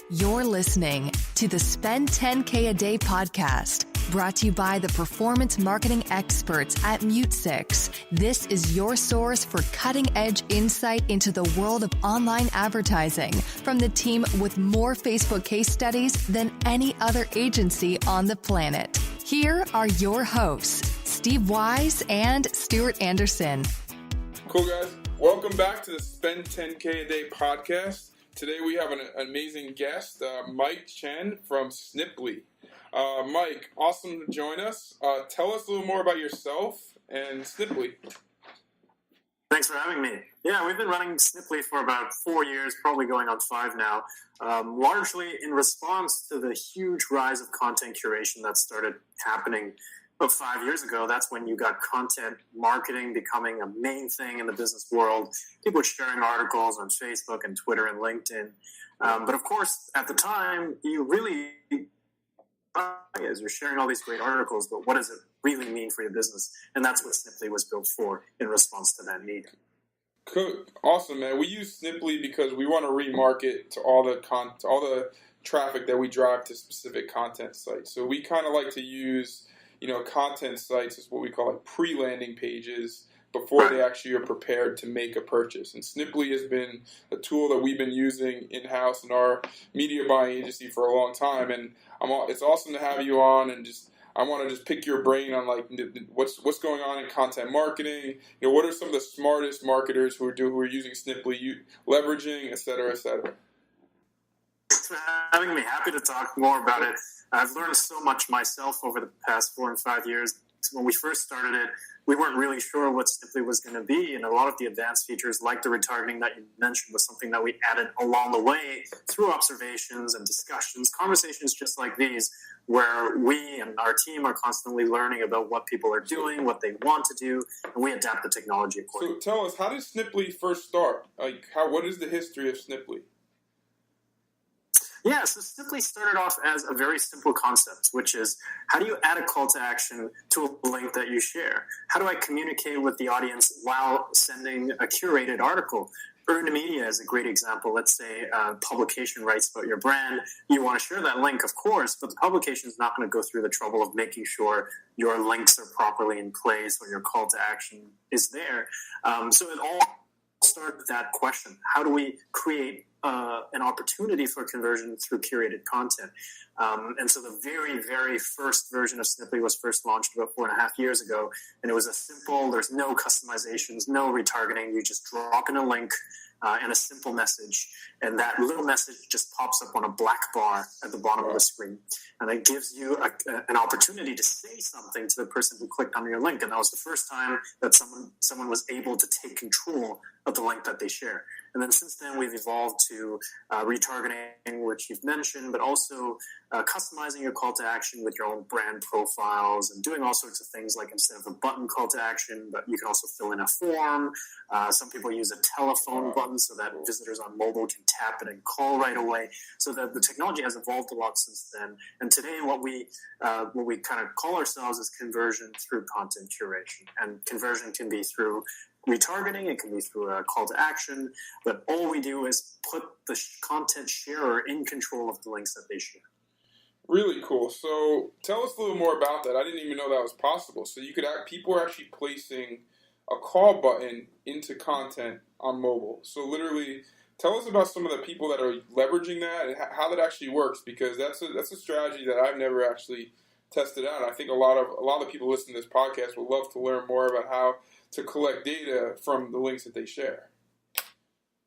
You're listening to the Spend 10K a Day podcast, brought to you by the performance marketing experts at Mute6. This is your source for cutting-edge insight into the world of online advertising from the team with more Facebook case studies than any other agency on the planet. Here are your hosts, Steve Wise and Stuart Anderson. Cool, guys. Welcome back to the Spend 10K a Day podcast. Today we have an amazing guest, Mike Cheng from Sniply. Mike, awesome to join us. Tell us a little more about yourself and Sniply. Thanks for having me. Yeah, we've been running Sniply for about 4 years, probably going on 5 now, largely in response to the huge rise of content curation that started happening about 5 years ago. That's when you got content marketing becoming a main thing in the business world. People were sharing articles on Facebook and Twitter and LinkedIn. But of course, at the time, you really you're sharing all these great articles, but what does it really mean for your business? And that's what Sniply was built for in response to that need. Cool. Awesome, man. We use Sniply because we want to remarket to all the traffic that we drive to specific content sites. So we kind of like to use content sites is what we call like pre-landing pages before they actually are prepared to make a purchase. And Sniply has been a tool that we've been using in-house in our media buying agency for a long time. And it's awesome to have you on, and I want to just pick your brain on like what's going on in content marketing. What are some of the smartest marketers who are using Sniply, leveraging, et cetera, et cetera. Thanks for having me. Happy to talk more about it. I've learned so much myself over the past 4 and 5 years. When we first started it, we weren't really sure what Sniply was going to be, and a lot of the advanced features, like the retargeting that you mentioned, was something that we added along the way through observations and discussions, conversations just like these, where we and our team are constantly learning about what people are doing, what they want to do, and we adapt the technology accordingly. So tell us, how did Sniply first start? What is the history of Sniply? Yeah, so Sniply started off as a very simple concept, which is, how do you add a call to action to a link that you share? How do I communicate with the audience while sending a curated article? Earned media is a great example. Let's say publication writes about your brand. You want to share that link, of course, but the publication is not going to go through the trouble of making sure your links are properly in place or your call to action is there. So it all started with that question. How do we create an opportunity for conversion through curated content? And so the very, very first version of Sniply was first launched about 4.5 years ago. And it was a simple, there's no customizations, no retargeting. You just drop in a link and a simple message. And that little message just pops up on a black bar at the bottom of the screen. And it gives you an opportunity to say something to the person who clicked on your link. And that was the first time that someone was able to take control of the link that they share. And then since then, we've evolved to retargeting, which you've mentioned, but also customizing your call to action with your own brand profiles and doing all sorts of things, like instead of a button call to action, but you can also fill in a form. Some people use a telephone button so that visitors on mobile can tap it and call right away. So that the technology has evolved a lot since then. And today, what we kind of call ourselves is conversion through content curation. And conversion can be through retargeting, it can be through a call to action, but all we do is put the content sharer in control of the links that they share. Really cool. So tell us a little more about that. I didn't even know that was possible. So people are actually placing a call button into content on mobile. So literally, tell us about some of the people that are leveraging that and how that actually works, because that's a strategy that I've never actually tested out. I think a lot of people listening to this podcast would love to learn more about how to collect data from the links that they share.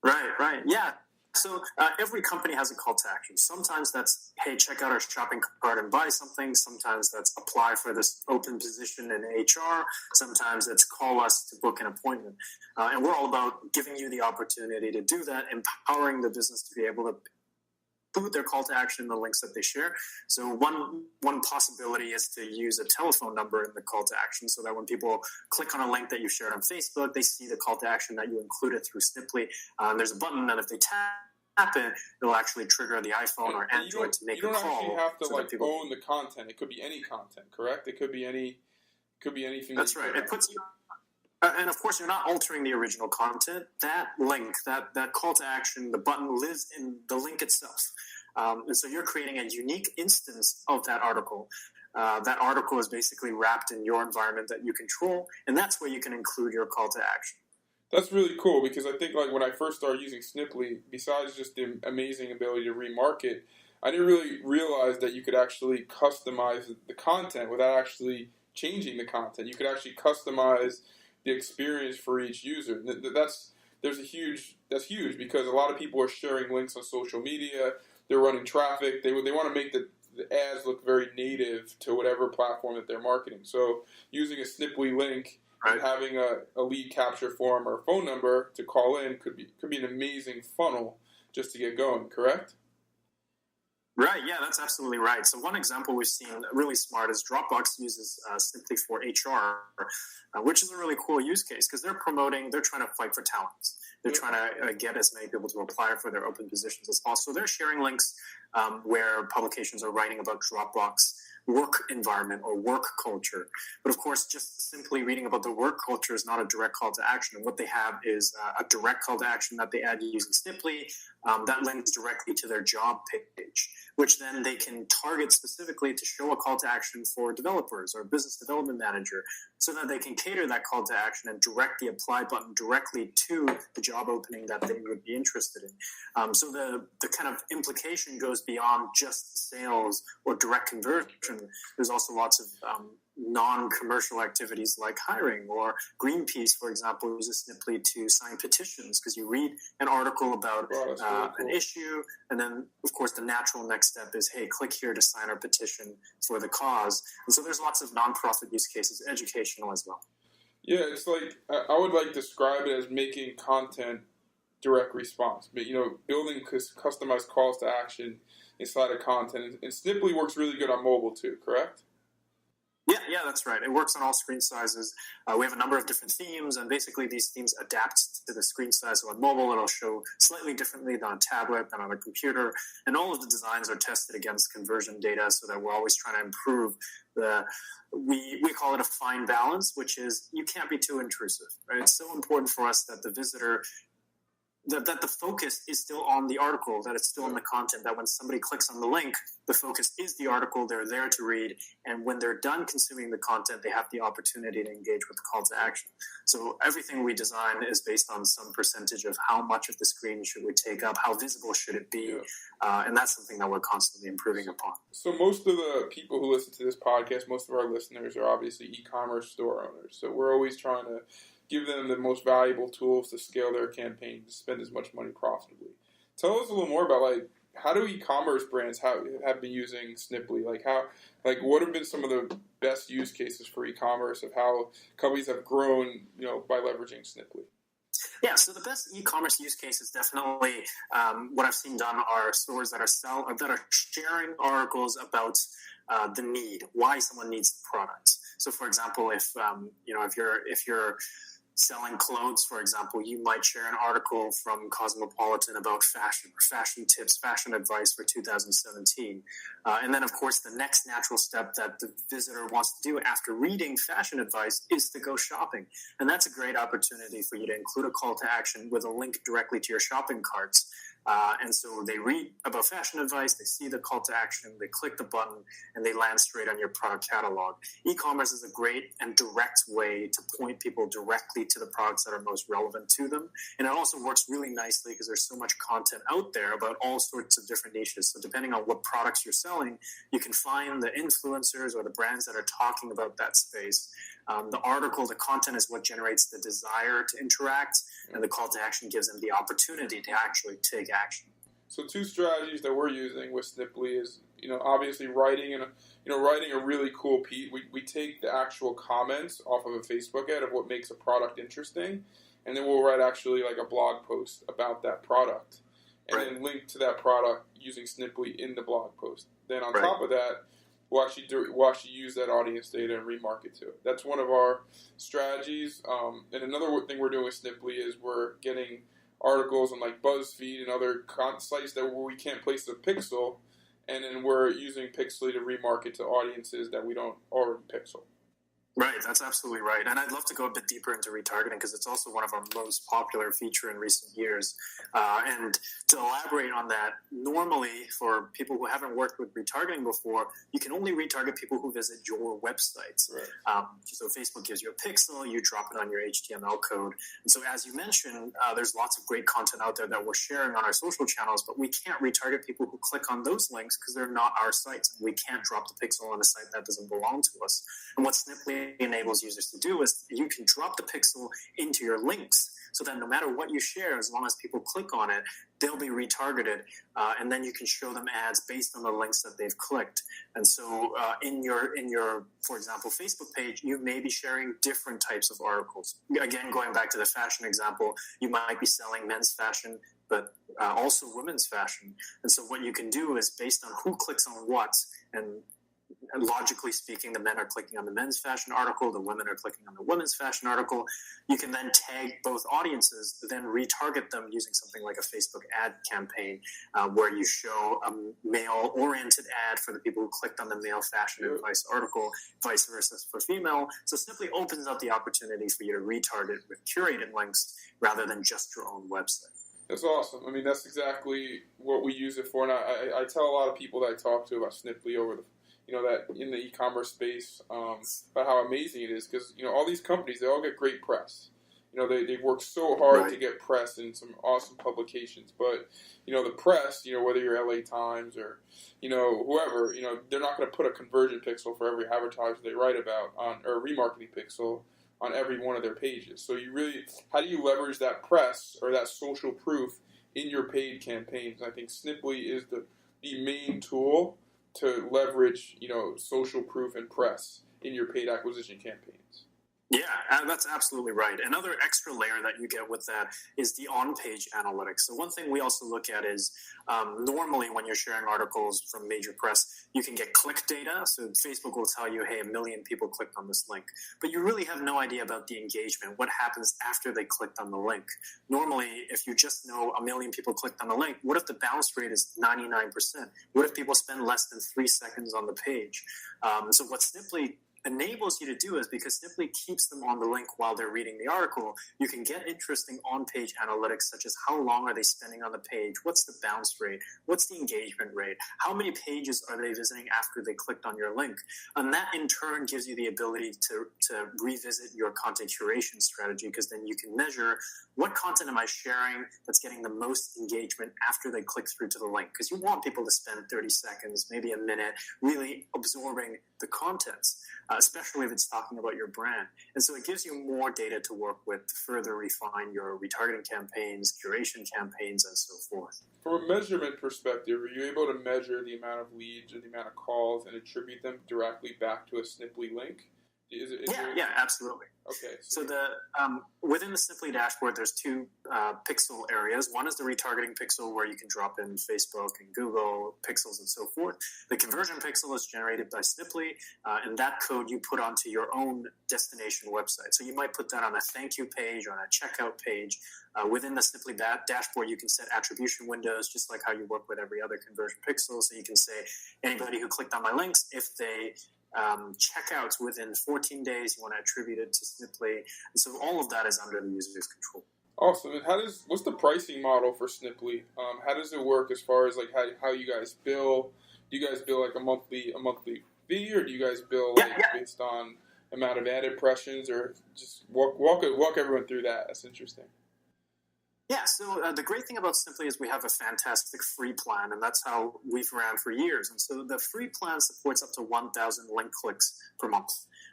Right. Yeah. So every company has a call to action. Sometimes that's, hey, check out our shopping cart and buy something. Sometimes that's apply for this open position in HR. Sometimes it's call us to book an appointment. And we're all about giving you the opportunity to do that, empowering the business to be able to put their call to action in the links that they share. So one possibility is to use a telephone number in the call to action, so that when people click on a link that you shared on Facebook, they see the call to action that you included through Sniply. There's a button that if they tap it, it'll actually trigger the iPhone or Android to make a call. You don't actually have to own the content. It could be any content, correct? It could be anything. That's right. It puts you. And of course, you're not altering the original content. That link, that call to action, the button lives in the link itself. And so you're creating a unique instance of that article. That article is basically wrapped in your environment that you control, and that's where you can include your call to action. That's really cool because I think like when I first started using Sniply, besides just the amazing ability to remarket, I didn't really realize that you could actually customize the content without actually changing the content. You could actually customize the experience for each user. That's huge because a lot of people are sharing links on social media. They're running traffic. They want to make the ads look very native to whatever platform that they're marketing. So using a Sniply link and having a lead capture form or phone number to call in could be an amazing funnel just to get going, correct? Right, yeah, that's absolutely right. So one example we've seen really smart is Dropbox uses Sniply for HR, which is a really cool use case because they're trying to fight for talents. They're trying to get as many people to apply for their open positions as possible. So they're sharing links where publications are writing about Dropbox work environment or work culture. But of course, just simply reading about the work culture is not a direct call to action. And what they have is a direct call to action that they add using Sniply that links directly to their job page, which then they can target specifically to show a call to action for developers or business development manager so that they can cater that call to action and direct the apply button directly to the job opening that they would be interested in. So the kind of implication goes beyond just sales or direct conversion. There's also lots of non-commercial activities like hiring, or Greenpeace, for example, uses Sniply to sign petitions because you read an article about really cool. An issue, and then, of course, the natural next step is, hey, click here to sign our petition for the cause. And so there's lots of non-profit use cases, educational as well. Yeah, it's like, I would like describe it as making content direct response, but building customized calls to action inside of content. And Sniply works really good on mobile too, correct? Yeah, that's right. It works on all screen sizes. We have a number of different themes, and basically these themes adapt to the screen size. So on mobile, it'll show slightly differently than on a tablet, than on a computer. And all of the designs are tested against conversion data so that we're always trying to improve we call it a fine balance, which is you can't be too intrusive, right? It's so important for us that the visitor that the focus is still on the article, that it's still on the content, that when somebody clicks on the link, the focus is the article, they're there to read, and when they're done consuming the content, they have the opportunity to engage with the call to action. So everything we design is based on some percentage of how much of the screen should we take up, how visible should it be, and that's something that we're constantly improving upon. So most of the people who listen to this podcast, most of our listeners are obviously e-commerce store owners, so we're always trying to give them the most valuable tools to scale their campaign, to spend as much money profitably. Tell us a little more about how do e-commerce brands have been using Sniply? What have been some of the best use cases for e-commerce of how companies have grown, by leveraging Sniply? Yeah, so the best e-commerce use case is definitely what I've seen done are stores that are sharing articles about the need, why someone needs the product. So, for example, if you're selling clothes, for example, you might share an article from Cosmopolitan about fashion, or fashion tips, fashion advice for 2017. And then, of course, the next natural step that the visitor wants to do after reading fashion advice is to go shopping. And that's a great opportunity for you to include a call to action with a link directly to your shopping carts. And so they read about fashion advice, they see the call to action, they click the button, and they land straight on your product catalog. E-commerce is a great and direct way to point people directly to the products that are most relevant to them. And it also works really nicely because there's so much content out there about all sorts of different niches. So depending on what products you're selling, you can find the influencers or the brands that are talking about that space. The article, the content is what generates the desire to interact, and the call to action gives them the opportunity to actually take action. So two strategies that we're using with Sniply is, obviously writing a really cool piece. We take the actual comments off of a Facebook ad of what makes a product interesting, and then we'll write actually like a blog post about that product, and then link to that product using Sniply in the blog post. Then on top of that, we'll actually use that audience data and remarket to it. That's one of our strategies. And another thing we're doing with Sniply is we're getting articles on like BuzzFeed and other sites where we can't place a pixel, and then we're using Pixely to remarket to audiences that we don't already pixel. Right, that's absolutely right. And I'd love to go a bit deeper into retargeting because it's also one of our most popular feature in recent years. And to elaborate on that, normally for people who haven't worked with retargeting before, you can only retarget people who visit your websites. Right. So Facebook gives you a pixel, you drop it on your HTML code. And so as you mentioned, there's lots of great content out there that we're sharing on our social channels, but we can't retarget people who click on those links because they're not our sites. We can't drop the pixel on a site that doesn't belong to us. And what Sniply enables users to do is you can drop the pixel into your links so that no matter what you share, as long as people click on it, they'll be retargeted, and then you can show them ads based on the links that they've clicked. And so in your, for example, Facebook page, you may be sharing different types of articles. Again, going back to the fashion example, you might be selling men's fashion, but also women's fashion. And so what you can do is based on who clicks on what, and logically speaking, the men are clicking on the men's fashion article, the women are clicking on the women's fashion article. You can then tag both audiences, then retarget them using something like a Facebook ad campaign where you show a male-oriented ad for the people who clicked on the male fashion advice article, vice versa for female. So it simply opens up the opportunity for you to retarget with curated links rather than just your own website. That's awesome. I mean, that's exactly what we use it for. And I tell a lot of people that I talk to about Sniply over the that in the e-commerce space, about how amazing it is because, all these companies, they all get great press. They work so hard to get press in some awesome publications. But, the press, whether you're LA Times or, whoever, they're not going to put a conversion pixel for every advertiser they write about or a remarketing pixel on every one of their pages. So how do you leverage that press or that social proof in your paid campaigns? And I think Sniply is the main tool to leverage, social proof and press in your paid acquisition campaigns. Yeah, that's absolutely right. Another extra layer that you get with that is the on-page analytics. So one thing we also look at is normally when you're sharing articles from major press, you can get click data. So Facebook will tell you, hey, 1 million people clicked on this link. But you really have no idea about the engagement, what happens after they clicked on the link. Normally, if you just know 1 million people clicked on the link, what if the bounce rate is 99%? What if people spend less than 3 seconds on the page? So what Sniply enables you to do is because Sniply keeps them on the link while they're reading the article, you can get interesting on-page analytics such as how long are they spending on the page, what's the bounce rate, what's the engagement rate, how many pages are they visiting after they clicked on your link. And that in turn gives you the ability to revisit your content curation strategy because then you can measure what content am I sharing that's getting the most engagement after they click through to the link, because you want people to spend 30 seconds, maybe a minute, really absorbing the contents. Especially if it's talking about your brand. And so it gives you more data to work with to further refine your retargeting campaigns, curation campaigns, and so forth. From a measurement perspective, are you able to measure the amount of leads or the amount of calls and attribute them directly back to a Sniply link? Yeah, absolutely. Okay. So within the Sniply dashboard, there's 2 pixel areas. One is the retargeting pixel where you can drop in Facebook and Google pixels and so forth. The conversion pixel is generated by Sniply, and that code you put onto your own destination website. So you might put that on a thank you page or on a checkout page. Within the Sniply dashboard, you can set attribution windows, just like how you work with every other conversion pixel. So you can say anybody who clicked on my links, if they checkouts within 14 days, you want to attribute it to Sniply. And so all of that is under the user's control. Awesome. And what's the pricing model for Sniply? How does it work as far as like how you guys bill? Do you guys bill like a monthly fee, or do you guys bill based on amount of ad impressions, or just walk everyone through that? That's interesting. Yeah, so the great thing about Sniply is we have a fantastic free plan, and that's how we've ran for years. And so the free plan supports up to 1,000 link clicks per month.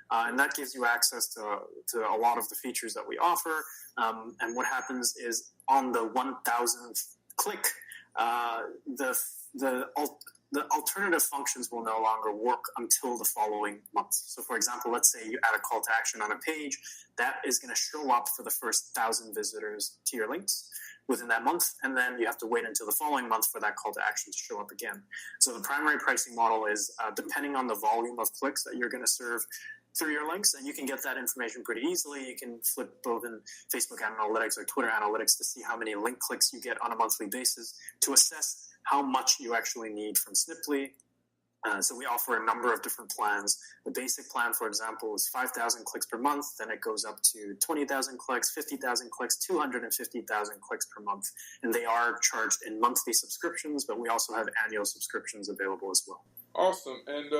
And that gives you access to a lot of the features that we offer. And what happens is on the 1,000th click, the alternative functions will no longer work until the following month. So for example, let's say you add a call to action on a page, that is going to show up for the first 1,000 visitors to your links within that month, and then you have to wait until the following month for that call to action to show up again. So the primary pricing model is depending on the volume of clicks that you're going to serve through your links, and you can get that information pretty easily. You can flip both in Facebook Analytics or Twitter Analytics to see how many link clicks you get on a monthly basis to assess how much you actually need from Sniply. So we offer a number of different plans. The basic plan, for example, is 5,000 clicks per month. Then it goes up to 20,000 clicks, 50,000 clicks, 250,000 clicks per month. And they are charged in monthly subscriptions, but we also have annual subscriptions available as well. Awesome. And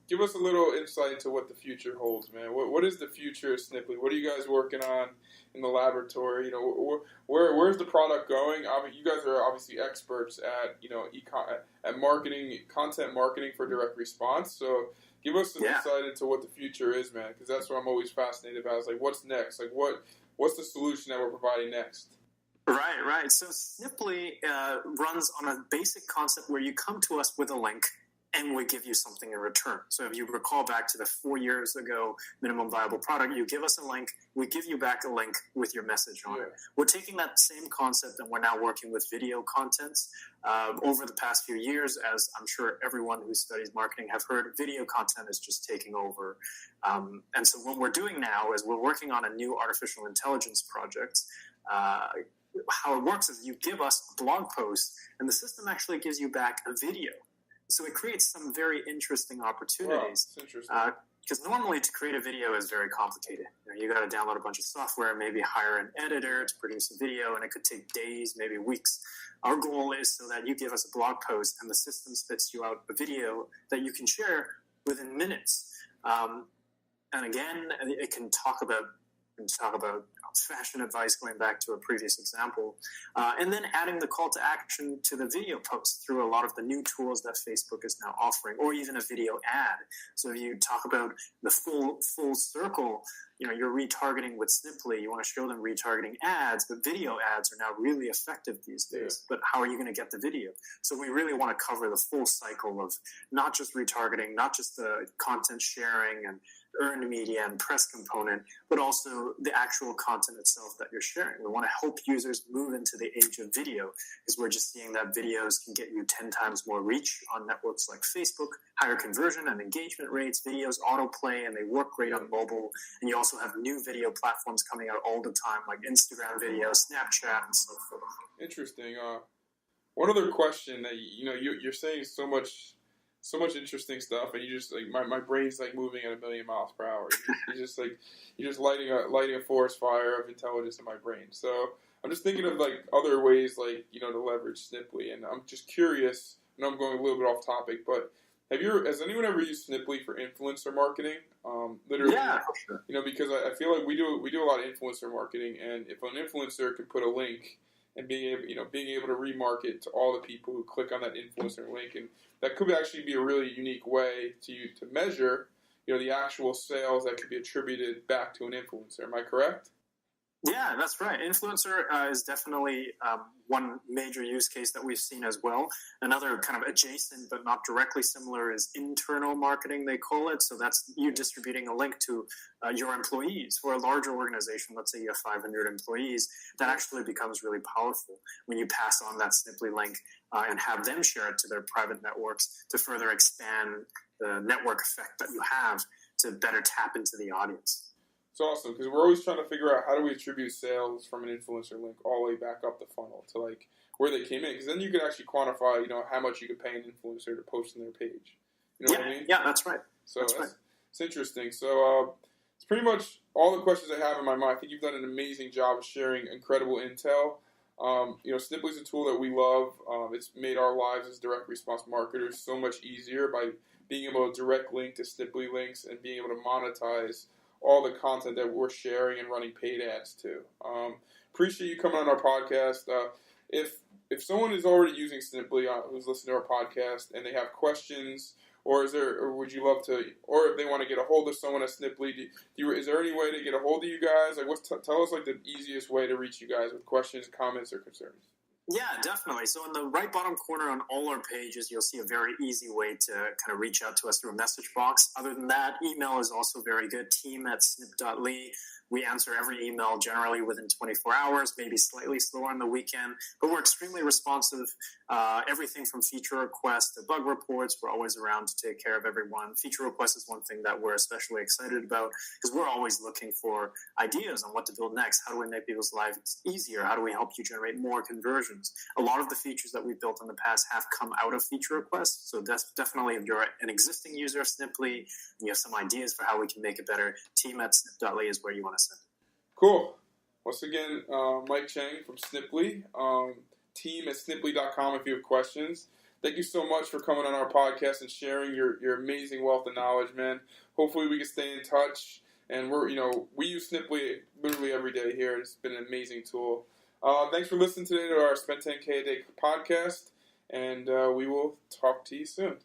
give us a little insight into what the future holds, man. What is the future of Sniply? What are you guys working on in the laboratory? You know, where's the product going? You guys are obviously experts at, you know, at marketing, content marketing for direct response. So give us some insight into what the future is, man, because that's what I'm always fascinated about. Is like, what's next? Like, what's the solution that we're providing next? Right. So Sniply runs on a basic concept where you come to us with a link and we give you something in return. So if you recall back to the 4 years ago minimum viable product, you give us a link, we give you back a link with your message on it. We're taking that same concept and we're now working with video contents. Over the past few years, as I'm sure everyone who studies marketing have heard, video content is just taking over. And so what we're doing now is we're working on a new artificial intelligence project. How it works is you give us a blog post and the system actually gives you back a video. So it creates some very interesting opportunities. Wow, interesting. Because normally to create a video is very complicated. You got to download a bunch of software, maybe hire an editor to produce a video, and it could take days, maybe weeks. Our goal is so that you give us a blog post and the system spits you out a video that you can share within minutes. And again, it can talk about fashion advice, going back to a previous example, and then adding the call to action to the video post through a lot of the new tools that Facebook is now offering, or even a video ad. So if you talk about the full circle, you know, you're retargeting with Sniply, you want to show them retargeting ads, but video ads are now really effective these days. But how are you going to get the video? So we really want to cover the full cycle of not just retargeting, not just the content sharing and earned media and press component, but also the actual content itself that you're sharing. We want to help users move into the age of video, because we're just seeing that videos can get you 10 times more reach on networks like Facebook, higher conversion and engagement rates, videos autoplay, and they work great on mobile. And you also have new video platforms coming out all the time, like Instagram video, Snapchat, and so forth. Interesting. One other question that, you know, you're saying so much interesting stuff, and you just like my brain's like moving at 1,000,000 miles per hour. You're just lighting a forest fire of intelligence in my brain. So I'm just thinking of like other ways, like, you know, to leverage Sniply, and I'm just curious. I know I'm going a little bit off topic, but has anyone ever used Sniply for influencer marketing? Literally, yeah, for sure. You know, because I feel like we do a lot of influencer marketing, and if an influencer could put a link and being able to remarket to all the people who click on that influencer link, and that could actually be a really unique way to measure, you know, the actual sales that could be attributed back to an influencer. Am I correct? Yeah, that's right. Influencer is definitely one major use case that we've seen as well. Another kind of adjacent but not directly similar is internal marketing, they call it. So that's you distributing a link to your employees. For a larger organization, let's say you have 500 employees, that actually becomes really powerful when you pass on that Sniply link and have them share it to their private networks to further expand the network effect that you have to better tap into the audience. It's awesome, because we're always trying to figure out how do we attribute sales from an influencer link all the way back up the funnel to like where they came in, because then you can actually quantify, you know, how much you could pay an influencer to post on their page. You know what I mean? Yeah, that's right. So it's interesting. So it's pretty much all the questions I have in my mind. I think you've done an amazing job of sharing incredible intel. You know, Sniply is a tool that we love. It's made our lives as direct response marketers so much easier by being able to direct link to Sniply links and being able to monetize all the content that we're sharing and running paid ads to. Appreciate you coming on our podcast. If someone is already using Sniply, who's listening to our podcast, and they have questions, or would you love to, or if they want to get a hold of someone at Sniply, is there any way to get a hold of you guys? Like, tell us like the easiest way to reach you guys with questions, comments, or concerns. Yeah, definitely. So in the right bottom corner on all our pages, you'll see a very easy way to kind of reach out to us through a message box. Other than that, email is also very good. team@snip.ly. We answer every email generally within 24 hours, maybe slightly slower on the weekend, but we're extremely responsive. Everything from feature requests to bug reports, we're always around to take care of everyone. Feature requests is one thing that we're especially excited about, because we're always looking for ideas on what to build next. How do we make people's lives easier? How do we help you generate more conversion? conversions. A lot of the features that we've built in the past have come out of feature requests. So that's definitely, if you're an existing user of Sniply and you have some ideas for how we can make it better, team@snip.ly is where you want to send it. Cool. Once again, Mike Cheng from Sniply. Team@sniply.com if you have questions. Thank you so much for coming on our podcast and sharing your amazing wealth of knowledge, man. Hopefully we can stay in touch. And we use Sniply literally every day here. It's been an amazing tool. Thanks for listening today to our Spend 10K a Day podcast, and we will talk to you soon.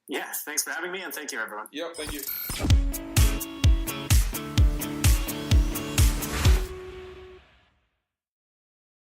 Yeah, thanks for having me, and thank you, everyone. Yep, thank you.